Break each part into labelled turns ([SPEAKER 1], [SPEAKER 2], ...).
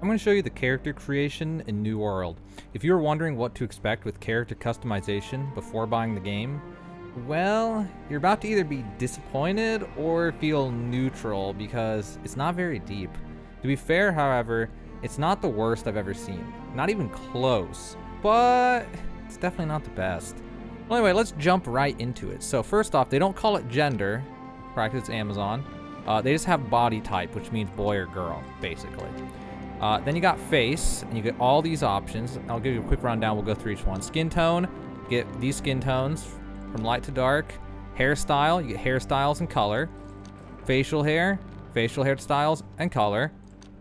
[SPEAKER 1] I'm going to show you the character creation in New World. If you're wondering what to expect with character customization before buying the game, well, you're about to either be disappointed or feel neutral because it's not very deep. To be fair, however, it's not the worst I've ever seen. Not even close, but it's definitely not the best. Well, anyway, let's jump right into it. So first off, they don't call it gender, practice it's Amazon. They just have body type, which means boy or girl, basically. Then you got face, and you get all these options. I'll give you a quick rundown. We'll go through each one. Skin tone, get these skin tones from light to dark. Hairstyle, you get hairstyles and color. Facial hairstyles and color.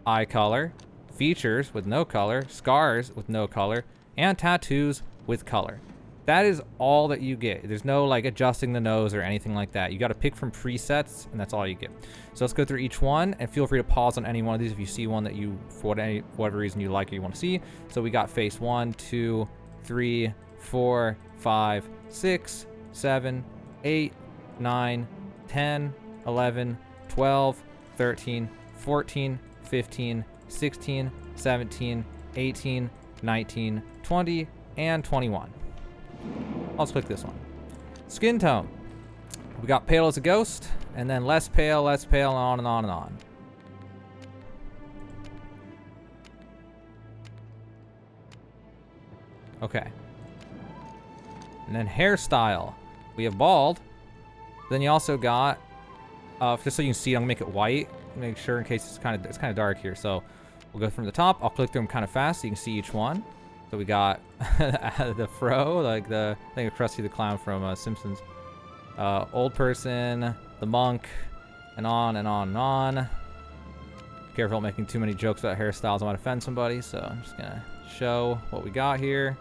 [SPEAKER 1] Eye color. Features with no color. Scars with no color. And tattoos with color. That is all that you get. There's no like adjusting the nose or anything like that. You got to pick from presets, and that's all you get. So let's go through each one, and feel free to pause on any one of these if you see one that you, for whatever reason you like or you want to see. So we got face 1, 2, 3, 4, 5, 6, 7, 8, 9, 10, 11, 12, 13, 14, 15, 16, 17, 18, 19, 20, and 21. Let's click this one. Skin tone. We got pale as a ghost, and then less pale, and on and on and on. Okay. And then hairstyle. We have bald. Then you also got, just so you can see, I'm gonna make it white. Make sure in case it's kind of dark here. So we'll go from the top. I'll click through them kind of fast so you can see each one. So we got the fro, like I think of Krusty the Clown from Simpsons. Old person, the monk, and on and on and on. Careful making too many jokes about hairstyles. I might offend somebody, so I'm just gonna show what we got here.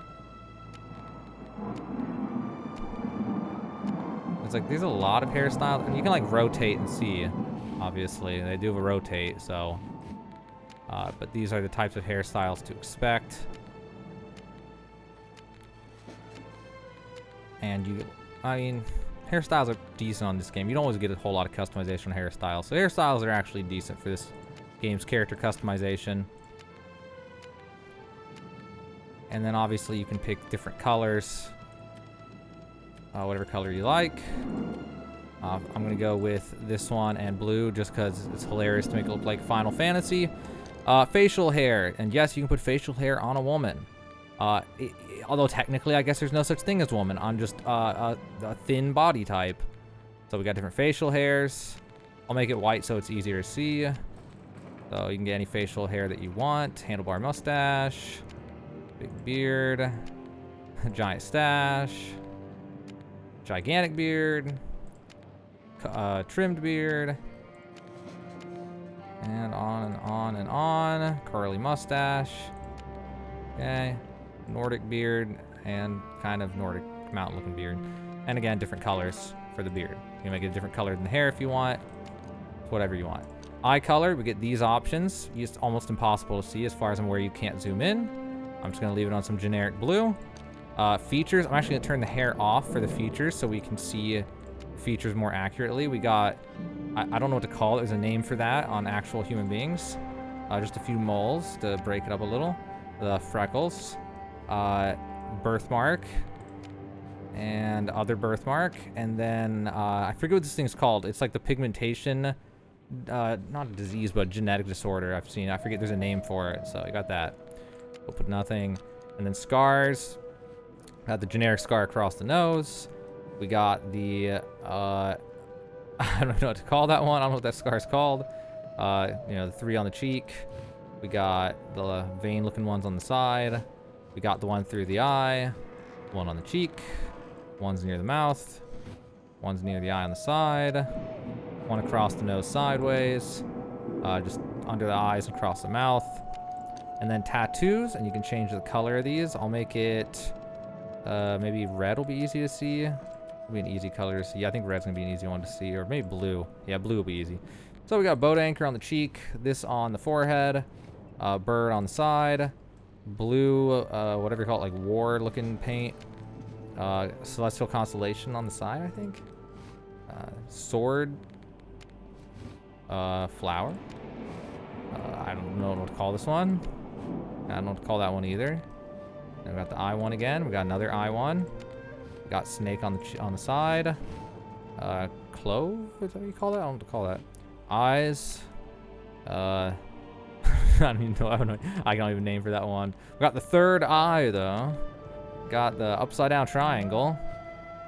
[SPEAKER 1] It's like there's a lot of hairstyles, and you can like rotate and see. Obviously, they do have a rotate, so. But these are the types of hairstyles to expect. And I mean, hairstyles are decent on this game. You don't always get a whole lot of customization on hairstyles. So hairstyles are actually decent for this game's character customization. And then obviously you can pick different colors. Whatever color you like. I'm going to go with this one and blue just because it's hilarious to make it look like Final Fantasy. Facial hair. And yes, you can put facial hair on a woman. Although technically, I guess there's no such thing as woman. I'm just a thin body type. So we got different facial hairs. I'll make it white so it's easier to see. So you can get any facial hair that you want. Handlebar mustache. Big beard. Giant stash. Gigantic beard. Trimmed beard. And on and on and on. Curly mustache. Okay. Nordic beard and kind of Nordic mountain looking beard. And again, different colors for the beard. You can make it a different color than the hair if you want. Whatever you want. Eye color, we get these options. It's almost impossible to see as far as I'm aware. You can't zoom in. I'm just going to leave it on some generic blue. Features, I'm actually going to turn the hair off for the features so we can see features more accurately. We got, I don't know what to call it. There's a name for that on actual human beings. Just a few moles to break it up a little. The freckles. Birthmark and other birthmark, and then I forget what this thing's called. It's like the pigmentation, not a disease, but genetic disorder I've seen. I forget, there's a name for it, so I got that. We'll put nothing. And then scars. Got the generic scar across the nose. We got the I don't know what to call that one. I don't know what that scar's called. The 3 on the cheek. We got the vein looking ones on the side. We got the one through the eye, one on the cheek, one's near the mouth, one's near the eye on the side, one across the nose sideways, just under the eyes and across the mouth. And then tattoos, and you can change the color of these. I'll make it, maybe red will be easy to see. It'll be an easy color to see. Yeah, I think red's gonna be an easy one to see, or maybe blue. Yeah, blue will be easy. So we got a boat anchor on the cheek, this on the forehead, bird on the side, blue, whatever you call it, like war looking paint, celestial constellation on the side, I think, sword, flower, I don't know what to call this one. I don't know what to call that one either. And we got the eye one again. We got another eye one. We got snake on the side. Clove? Is that what you call that? I don't know what to call that. Eyes. I don't even know. I can't even name for that one. We got the third eye though. Got the upside down triangle.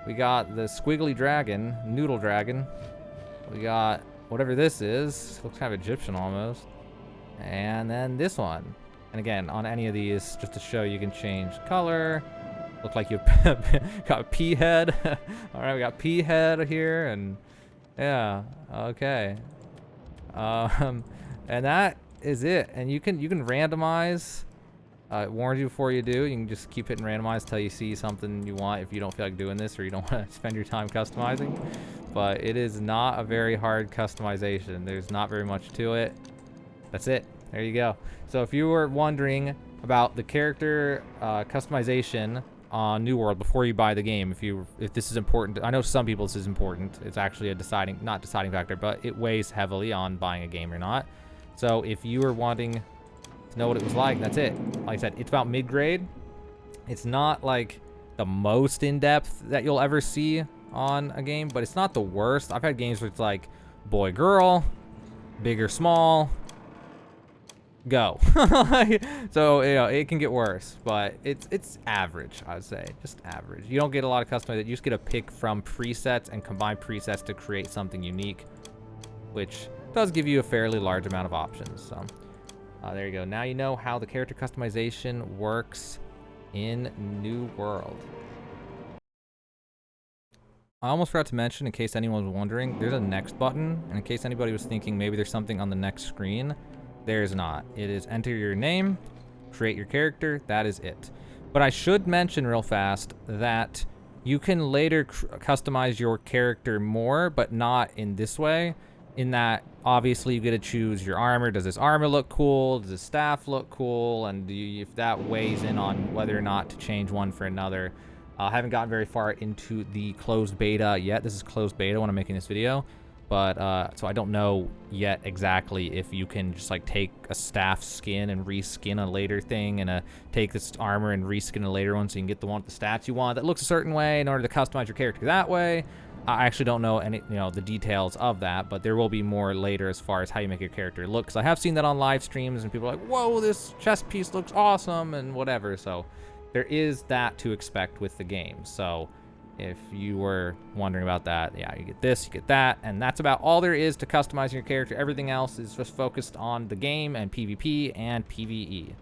[SPEAKER 1] We got the squiggly dragon, noodle dragon. We got whatever this is. Looks kind of Egyptian almost. And then this one. And again, on any of these, just to show you can change color. Look like you got a pea head. All right, we got pea head here, and yeah, okay. And that is it. And you can randomize. It warns you before you do. You can just keep hitting randomize till you see something you want if you don't feel like doing this or you don't want to spend your time customizing. But it is not a very hard customization. There's not very much to it. That's it. There you go. So if you were wondering about the character customization on New World before you buy the game, if this is important, I know some people this is important. It's actually a not deciding factor, but it weighs heavily on buying a game or not. So if you were wanting to know what it was like, that's it. Like I said, it's about mid-grade. It's not like the most in-depth that you'll ever see on a game, but it's not the worst. I've had games where it's like boy, girl, big or small, go. So you know it can get worse, but it's average. I would say just average. You don't get a lot of customization. You just get to pick from presets and combine presets to create something unique, which does give you a fairly large amount of options. So there you go. Now you know how the character customization works in New World. I almost forgot to mention, in case anyone was wondering, there's a next button, and in case anybody was thinking maybe there's something on the next screen, there's not. It is enter your name, create your character, that is it. But I should mention real fast that you can later customize your character more, but not in this way. In that, obviously, you get to choose your armor. Does this armor look cool? Does this staff look cool? And if that weighs in on whether or not to change one for another. I haven't gotten very far into the closed beta yet. This is closed beta when I'm making this video. But, so I don't know yet exactly if you can just, like, take a staff skin and reskin a later thing, and take this armor and reskin a later one so you can get the one with the stats you want that looks a certain way in order to customize your character that way. I actually don't know any, the details of that, but there will be more later as far as how you make your character look. Because I have seen that on live streams, and people are like, whoa, this chest piece looks awesome, and whatever. So there is that to expect with the game. So if you were wondering about that, yeah, you get this, you get that, and that's about all there is to customizing your character. Everything else is just focused on the game and PvP and PvE.